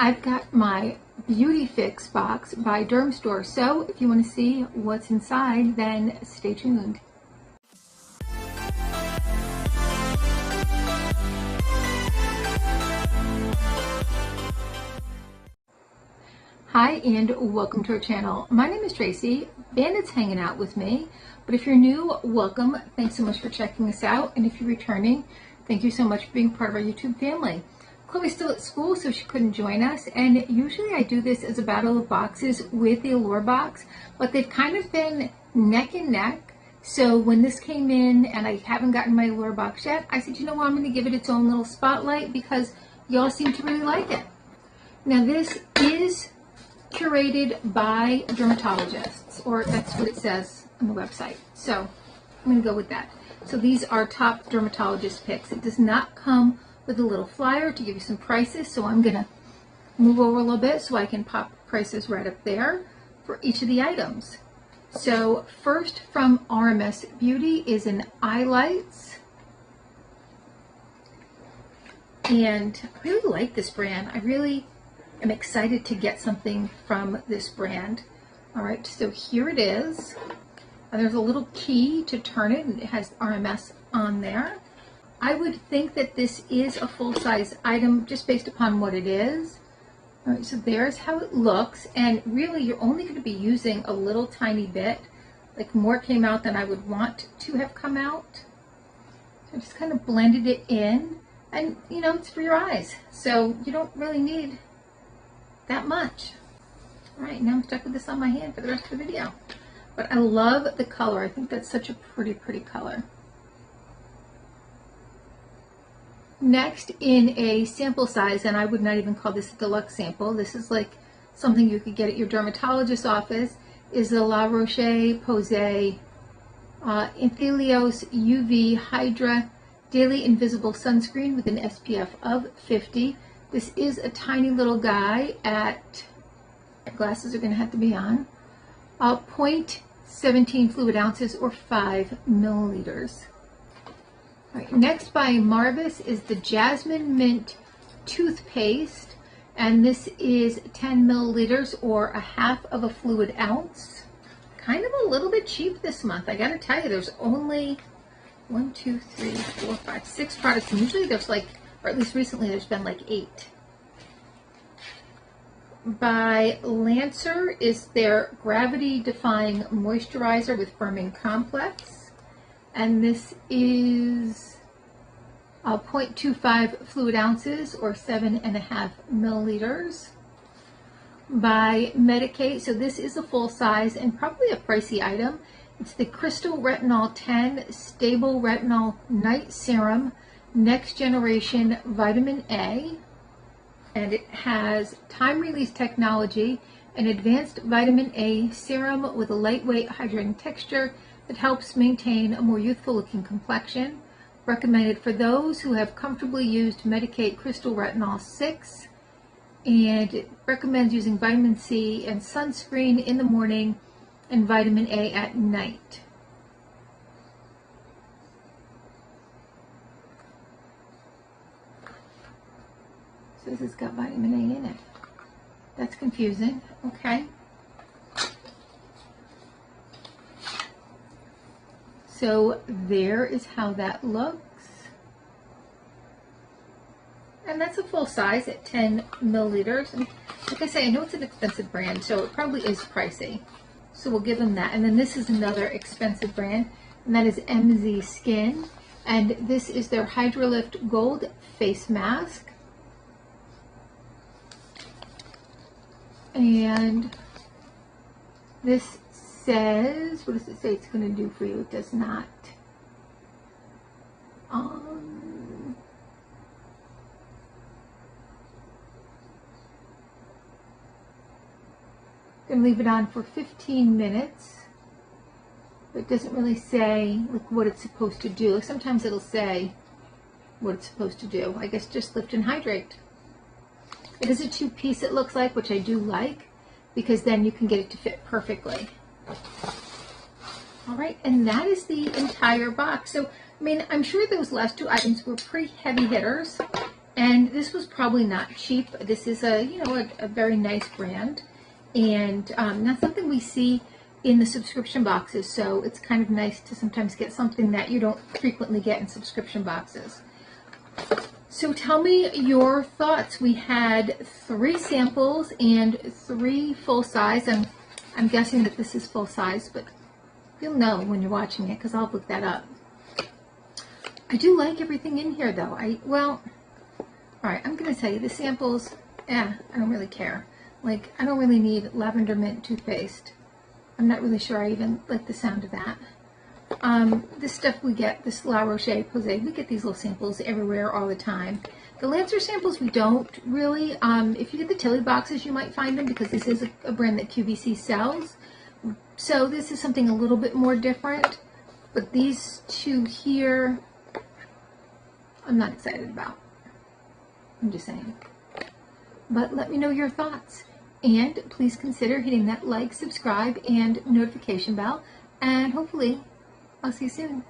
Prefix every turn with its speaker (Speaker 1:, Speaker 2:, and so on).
Speaker 1: I've got my BeautyFix box by Dermstore, so if you want to see what's inside, then stay tuned. Hi and welcome to our channel. My name is Tracy. Bandit's hanging out with me, but if you're new, welcome. Thanks so much for checking us out, and if you're returning, thank you so much for being part of our YouTube family. Chloe's still at school, so she couldn't join us, and usually I do this as a battle of boxes with the Allure box, but they've kind of been neck and neck. So when this came in and I haven't gotten my Allure box yet, I said, you know what, I'm going to give it its own little spotlight because y'all seem to really like it. Now this is curated by dermatologists, or that's what it says on the website. So I'm going to go with that. So these are top dermatologist picks. It does not come with a little flyer to give you some prices, so I'm going to move over a little bit so I can pop prices right up there for each of the items. So first from RMS Beauty is an eye lights, and I really like this brand. I really am excited to get something from this brand. All right, so here it is. And there's a little key to turn it, and it has RMS on there. I would think that this is a full-size item just based upon what it is. All right, so there's how it looks, and really you're only going to be using a little tiny bit. Like more came out than I would want to have come out. So I just kind of blended it in, and you know, it's for your eyes, so you don't really need that much. All right, now I'm stuck with this on my hand for the rest of the video. But I love the color. I think that's such a pretty color. Next, in a sample size, and I would not even call this a deluxe sample, this is like something you could get at your dermatologist's office, is the La Roche-Posay Anthelios UV Hydra Daily Invisible Sunscreen with an SPF of 50. This is a tiny little guy at, glasses are going to have to be on, 0.17 fluid ounces or 5 milliliters. All right, next by Marvis is the Jasmine Mint toothpaste, and this is 10 milliliters or a half of a fluid ounce. Kind of a little bit cheap this month. I gotta tell you, there's only 1, 2, 3, 4, 5, 6 products, and usually there's like, or at least recently there's been like 8. By Lancer is their Gravity Defying Moisturizer with Firming Complex, and this is 0.25 fluid ounces or 7.5 milliliters. By Medik8, so this is a full size and probably a pricey item. It's the Crystal Retinol 10 Stable Retinol Night Serum Next Generation Vitamin A, and it has time-release technology, an advanced vitamin A serum with a lightweight hydrating texture that helps maintain a more youthful looking complexion. Recommended for those who have comfortably used Medik8 Crystal Retinol 6, and it recommends using vitamin C and sunscreen in the morning and vitamin A at night. So this has got vitamin A in it. That's confusing. Okay. So there is how that looks. And that's a full size at 10 milliliters. And like I say, I know it's an expensive brand, so it probably is pricey. So we'll give them that. And then this is another expensive brand, and that is MZ Skin. And this is their Hydrolift Gold Face Mask. And this says, what does it say it's going to do for you? It does not. Going to leave it on for 15 minutes. But it doesn't really say like what it's supposed to do. Like sometimes it'll say what it's supposed to do. I guess just lift and hydrate. It is a 2-piece, it looks like, which I do like, because then you can get it to fit perfectly. All right, and that is the entire box. So, I mean, I'm sure those last 2 items were pretty heavy hitters, And this was probably not cheap. This is a very nice brand, and not something we see in the subscription boxes. So it's kind of nice to sometimes get something that you don't frequently get in subscription boxes. So tell me your thoughts. We had 3 samples and 3 full size. I'm guessing that this is full size, but you'll know when you're watching it because I'll look that up. I do like everything in here though. All right, I'm going to tell you the samples, I don't really care. Like, I don't really need lavender mint toothpaste. I'm not really sure I even like the sound of that. This stuff we get, this La Roche-Posay, we get these little samples everywhere all the time. The Lancer samples we don't really. If you get the Tilly boxes, you might find them because this is a brand that QVC sells. So this is something a little bit more different. But these 2 here, I'm not excited about. I'm just saying. But let me know your thoughts. And please consider hitting that like, subscribe, and notification bell. And hopefully, I'll see you soon.